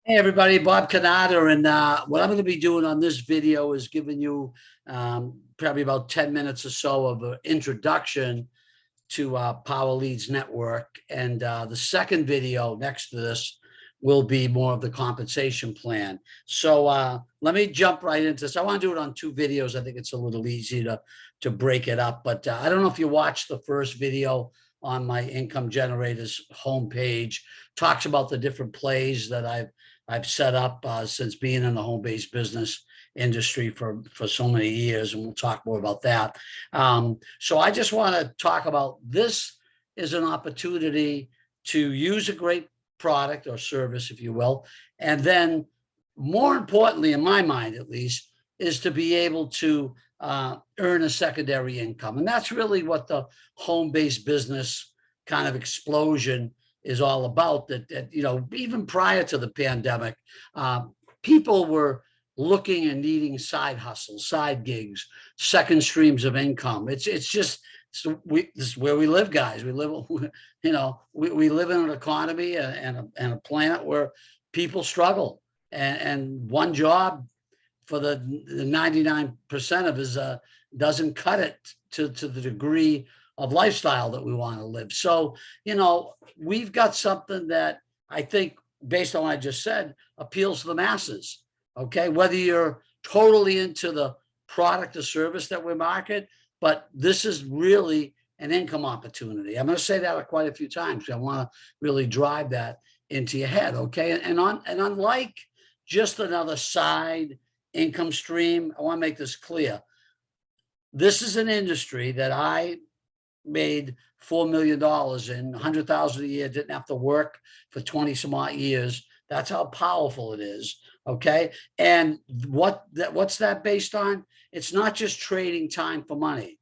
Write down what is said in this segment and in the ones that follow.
Hey everybody, Bob Canada, and what I'm going to be doing on this video is giving you probably about 10 minutes or so of an introduction to Power Leads Network. And the second video next to this will be more of the compensation plan. So let me jump right into this. I want to do it on two videos. I think it's a little easy to break it up, but I don't know if you watched the first video on my income generators homepage. Talks about the different plays that I've set up since being in the home-based business industry for so many years, and we'll talk more about that. So I just want to talk about this is an opportunity to use a great product or service, if you will, and then more importantly, in my mind at least, is to be able to earn a secondary income. And that's really what the home-based business kind of explosion is all about. That even prior to the pandemic, people were looking and needing side hustles, side gigs, second streams of income. It's just this is where we live, guys. We live, we live in an economy and a planet where people struggle, and one job for the 99% of us doesn't cut it to the degree of lifestyle that we want to live. So, we've got something that I think, based on what I just said, appeals to the masses. Okay. Whether you're totally into the product or service that we market, but this is really an income opportunity. I'm going to say that quite a few times. I want to really drive that into your head. Okay. And unlike just another side income stream, I want to make this clear. This is an industry that I made $4 million in, 100,000 a year, didn't have to work for 20 some odd years. That's how powerful it is. Okay. And what's that based on? It's not just trading time for money.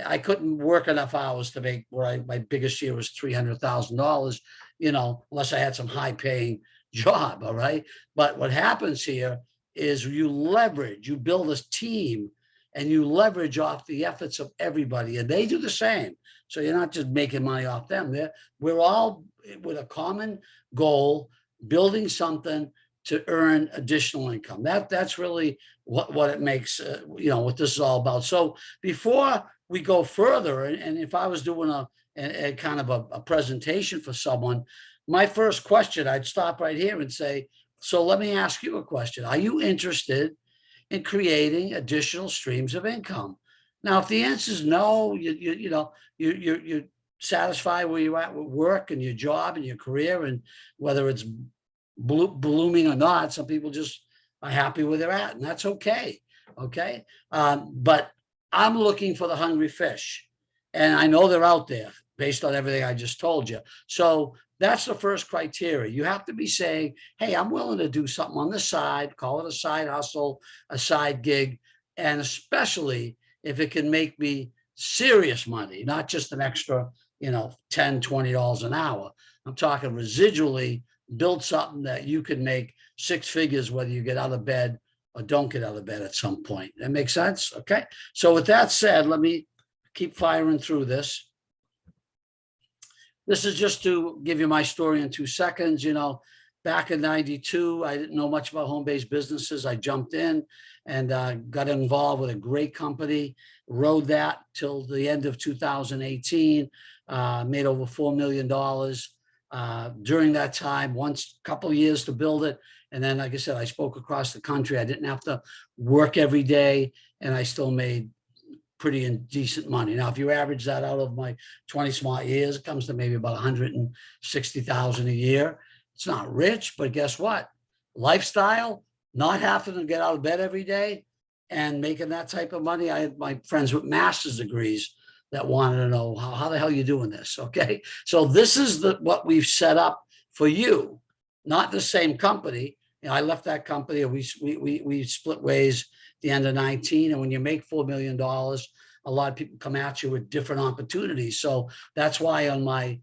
I couldn't work enough hours to make my biggest year was $300,000, unless I had some high paying job. All right. But what happens here is you build a team and you leverage off the efforts of everybody, and they do the same. So you're not just making money off them. We're all with a common goal, building something to earn additional income. That's really what it makes, what this is all about. So before we go further, and if I was doing a kind of a presentation for someone, my first question, I'd stop right here and say, so let me ask you a question. Are you interested in creating additional streams of income? Now, if the answer is no, you're satisfied where you're at with work and your job and your career, and whether it's blooming or not, some people just are happy where they're at, and that's okay. Okay. But I'm looking for the hungry fish, and I know they're out there based on everything I just told you. So that's the first criteria. You have to be saying, hey, I'm willing to do something on the side, call it a side hustle, a side gig, and especially if it can make me serious money, not just an extra, $10, $20 an hour. I'm talking residually, build something that you can make six figures, whether you get out of bed or don't get out of bed at some point. That makes sense? Okay. So with that said, let me keep firing through this. This is just to give you my story in 2 seconds. Back in 92, I didn't know much about home-based businesses. I jumped in and got involved with a great company, rode that till the end of 2018, made over $4 million during that time, a couple of years to build it. And then, like I said, I spoke across the country. I didn't have to work every day, and I still made pretty decent money. Now, if you average that out of my 20 smart years, it comes to maybe about 160,000 a year. It's not rich, but guess what? Lifestyle, not having to get out of bed every day and making that type of money. I had my friends with master's degrees that wanted to know how the hell are you doing this? Okay. So this is what we've set up for you, not the same company. I left that company, and we split ways the end of 19. And when you make $4 million, a lot of people come at you with different opportunities. So that's why on my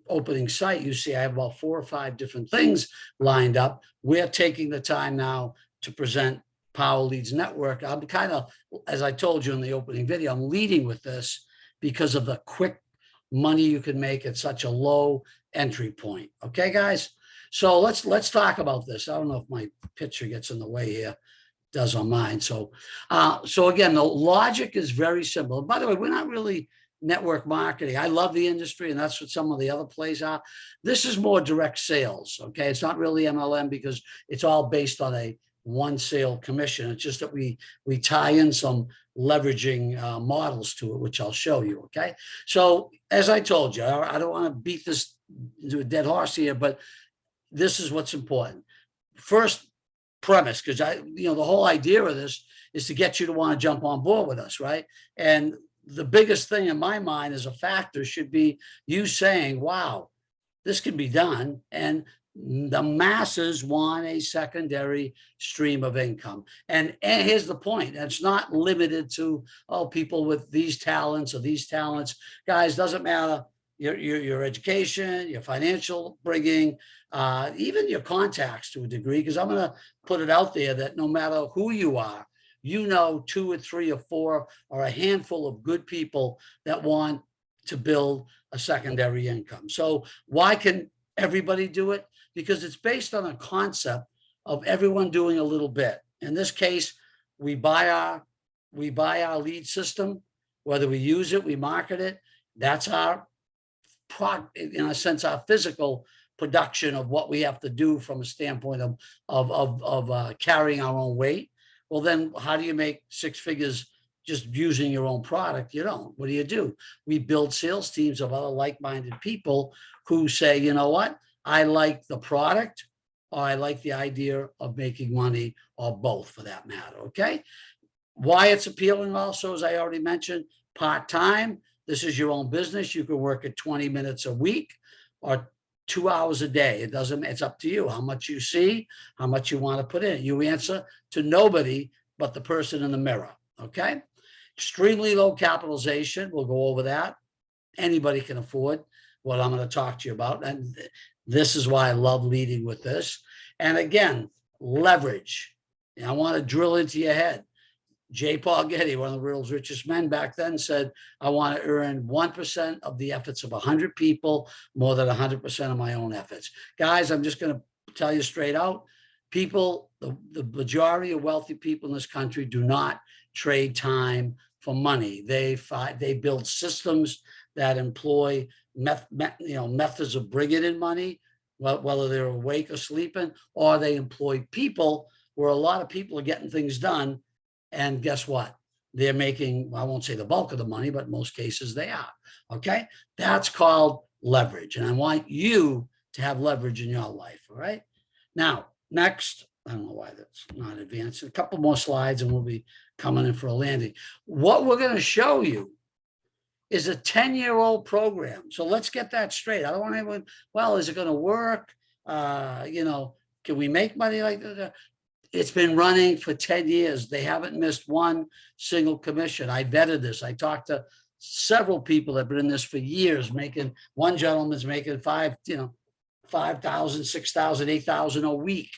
opening site, you see I have about 4 or 5 different things lined up. We're taking the time now to present Power Leads Network. I'm kind of, as I told you in the opening video, I'm leading with this because of the quick money you can make at such a low entry point. Okay, guys? So let's talk about this. I don't know if my picture gets in the way here. It does on mine. So again, the logic is very simple. And by the way, we're not really network marketing. I love the industry, and that's what some of the other plays are. This is more direct sales. Okay, it's not really MLM because it's all based on a one sale commission. It's just that we tie in some leveraging models to it, which I'll show you. Okay, so as I told you, I don't want to beat this to a dead horse here, but this is what's important. First premise, because the whole idea of this is to get you to want to jump on board with us, right? And the biggest thing in my mind as a factor should be you saying, wow, this can be done. And the masses want a secondary stream of income. And here's the point. It's not limited to, people with these talents or these talents. Guys, doesn't matter your education, your financial bringing, even your contacts to a degree, because I'm going to put it out there that no matter who you are, 2 or 3 or 4 or a handful of good people that want to build a secondary income. So why can everybody do it? Because it's based on a concept of everyone doing a little bit. In this case, we buy our lead system, whether we use it, we market it. That's our in a sense, our physical production of what we have to do from a standpoint of carrying our own weight. Well, then how do you make 6 figures just using your own product? You don't. What do? We build sales teams of other like-minded people who say, you know what? I like the product, or I like the idea of making money, or both for that matter. Okay. Why it's appealing also, as I already mentioned, part-time. This is your own business. You can work at 20 minutes a week or 2 hours a day. It's up to you how much you see, how much you want to put in. You answer to nobody but the person in the mirror. Okay. Extremely low capitalization. We'll go over that. Anybody can afford what I'm going to talk to you about. And this is why I love leading with this. And again, leverage. I want to drill into your head. J. Paul Getty, one of the world's richest men back then, said, I want to earn 1% of the efforts of 100 people more than 100% of my own efforts. Guys, I'm just going to tell you straight out, people, the majority of wealthy people in this country do not trade time for money. They build systems that employ methods of bringing in money, whether they're awake or sleeping, or they employ people where a lot of people are getting things done. And guess what? They're making, I won't say the bulk of the money, but in most cases they are. Okay. That's called leverage. And I want you to have leverage in your life. All right. Now, next, I don't know why that's not advanced. A couple more slides and we'll be coming in for a landing. What we're going to show you is a 10-year-old program. So let's get that straight. I don't want anyone, well, is it going to work? Can we make money like that? It's been running for 10 years. They haven't missed one single commission. I vetted this. I talked to several people that have been in this for years, one gentleman's making $5,000, $6,000, $8,000 a week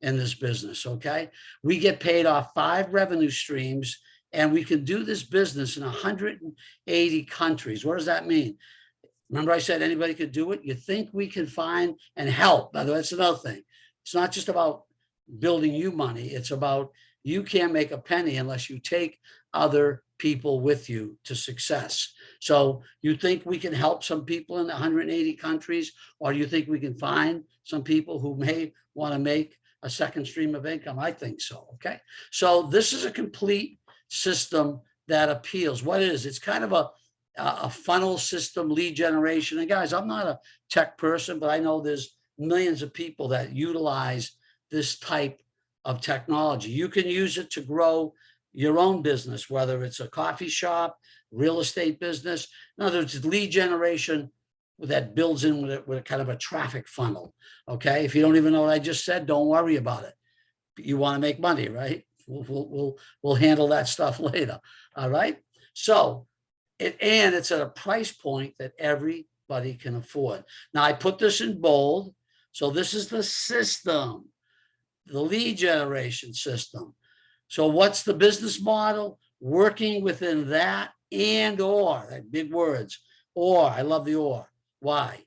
in this business. Okay. We get paid off 5 revenue streams, and we can do this business in 180 countries. What does that mean? Remember I said anybody could do it? You think we can find and help. By the way, that's another thing. It's not just about building you money. It's about you can't make a penny unless you take other people with you to success. So you think we can help some people in 180 countries, or do you think we can find some people who may want to make a second stream of income? I think so. Okay. So this is a complete system that appeals. What it is, it's kind of a funnel system, lead generation. And guys, I'm not a tech person, but I know there's millions of people that utilize this type of technology. You can use it to grow your own business, whether it's a coffee shop, real estate business. In other words, it's lead generation that builds in with a kind of a traffic funnel. Okay. If you don't even know what I just said, don't worry about it. You want to make money, right? We'll handle that stuff later. All right. So it's at a price point that everybody can afford. Now I put this in bold. So this is the system, the lead generation system. So what's the business model? Working within that and or, that big words, or, I love the or. Why?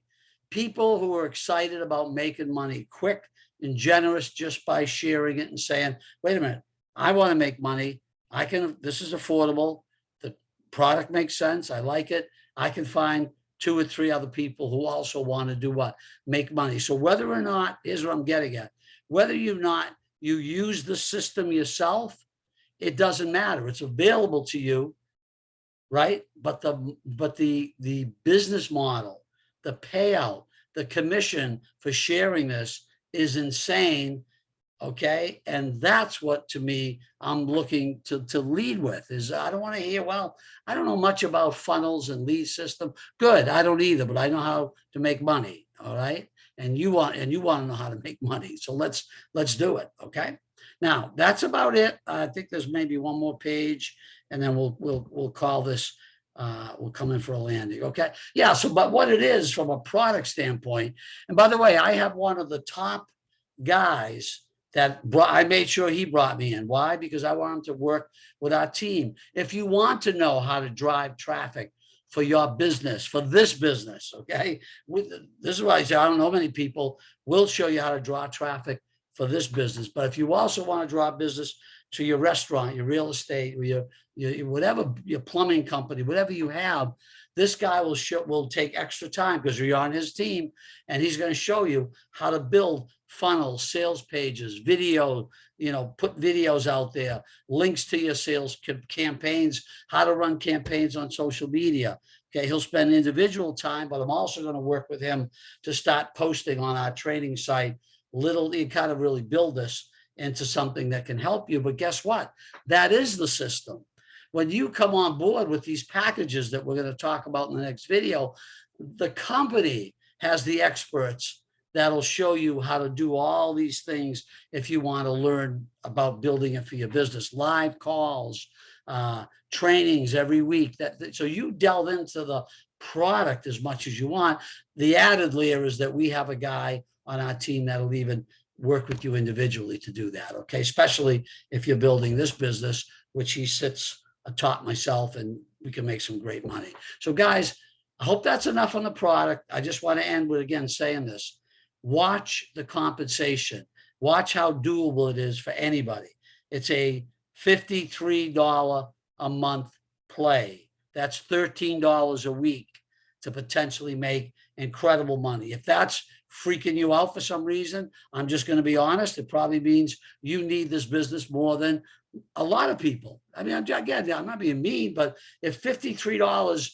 people who are excited about making money quick and generous just by sharing it and saying, wait a minute, I want to make money. This is affordable. The product makes sense. I like it. I can find 2 or 3 other people who also want to do what? Make money. So whether or not, here's what I'm getting at, whether you use the system yourself, it doesn't matter. It's available to you, right? But the business model, the payout, the commission for sharing this is insane. Okay. And that's what, to me, I'm looking to lead with is I don't want to hear, well, I don't know much about funnels and lead system. Good. I don't either, but I know how to make money. All right. And you want to know how to make money. So let's do it. Okay. Now that's about it. I think there's maybe one more page and then we'll call this, we'll come in for a landing. Okay. Yeah. So, but what it is from a product standpoint, and by the way, I have one of the top guys that I made sure he brought me in. Why? Because I want him to work with our team. If you want to know how to drive traffic for your business, for this business, okay? This is why I say I don't know many people will show you how to draw traffic for this business. But if you also want to draw business to your restaurant, your real estate, or your whatever, your plumbing company, whatever you have, this guy will take extra time because you're on his team, and he's going to show you how to build funnels, sales pages, video, put videos out there, links to your sales campaigns, how to run campaigns on social media. Okay, he'll spend individual time, but I'm also going to work with him to start posting on our training site. You kind of really build this into something that can help you. But guess what? That is the system. When you come on board with these packages that we're going to talk about in the next video, the company has the experts that'll show you how to do all these things if you want to learn about building it for your business. Live calls, trainings every week. So you delve into the product as much as you want. The added layer is that we have a guy on our team that'll even work with you individually to do that, okay? Especially if you're building this business, which he sits atop myself, and we can make some great money. So guys, I hope that's enough on the product. I just want to end with, again, saying this. Watch the compensation. Watch how doable it is for anybody. It's a $53 a month play. That's $13 a week to potentially make incredible money. If that's freaking you out for some reason, I'm just going to be honest, it probably means you need this business more than a lot of people. I mean, again, I'm not being mean, but if $53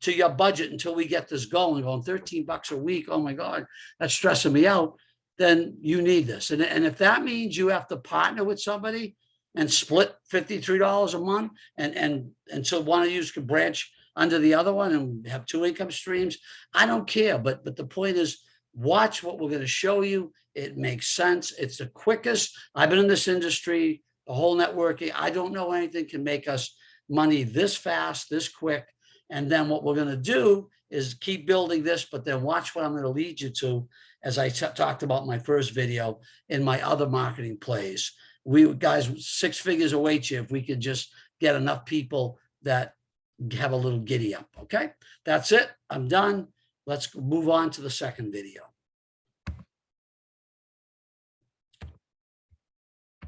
to your budget until we get this going, on $13 a week, oh my God, that's stressing me out, then you need this. And if that means you have to partner with somebody and split $53 a month, and so one of you can branch under the other one and have 2 income streams, I don't care. But the point is, watch what we're going to show you. It makes sense. It's the quickest. I've been in this industry, the whole networking. I don't know anything can make us money this fast, this quick. And then what we're going to do is keep building this, but then watch what I'm going to lead you to, as I talked about in my first video, in my other marketing plays. Guys, 6 figures awaits you if we can just get enough people that have a little giddy up. Okay, that's it. I'm done. Let's move on to the second video.